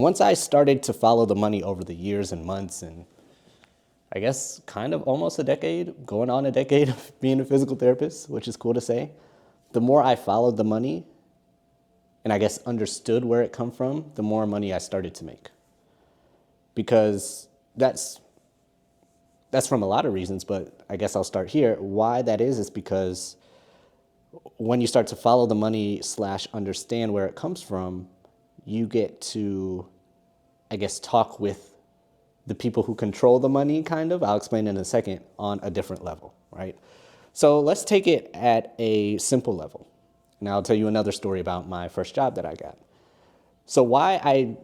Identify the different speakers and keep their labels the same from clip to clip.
Speaker 1: Once I started to follow the money over the years and months and I guess kind of almost a decade, going on a decade of being a physical therapist, which is cool to say, the more I followed the money and I guess understood where it come from, the more money I started to make. Because that's from a lot of reasons, but I guess I'll start here. Why that is because when you start to follow the money / understand where it comes from, you get to, I guess, talk with the people who control the money, kind of. I'll explain in a second, on a different level, right? So let's take it at a simple level. And I'll tell you another story about my first job that I got. So why I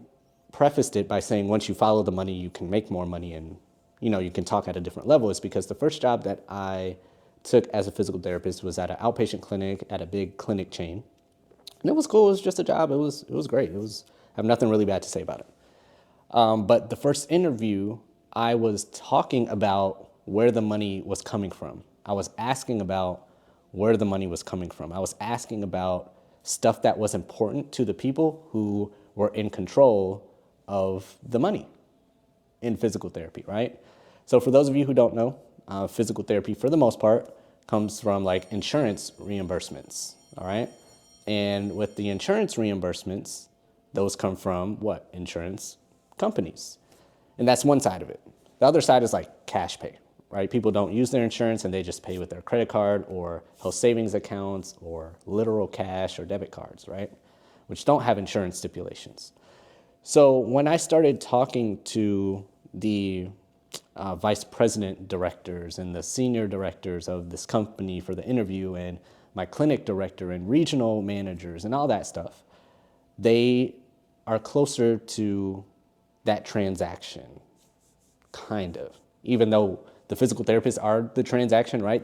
Speaker 1: prefaced it by saying once you follow the money, you can make more money and, you can talk at a different level is because the first job that I took as a physical therapist was at an outpatient clinic at a big clinic chain. And it was cool. It was just a job. It was great. I have nothing really bad to say about it. But the first interview, I was talking about where the money was coming from. I was asking about where the money was coming from. I was asking about stuff that was important to the people who were in control of the money in physical therapy, right? So for those of you who don't know, physical therapy, for the most part, comes from like insurance reimbursements, all right? And with the insurance reimbursements, those come from what? Insurance companies. And that's one side of it. The other side is like cash pay, right? People don't use their insurance and they just pay with their credit card or health savings accounts or literal cash or debit cards, right? Which don't have insurance stipulations. So when I started talking to the vice president directors and the senior directors of this company for the interview and my clinic director and regional managers and all that stuff, they are closer to that transaction, kind of. Even though the physical therapists are the transaction, right?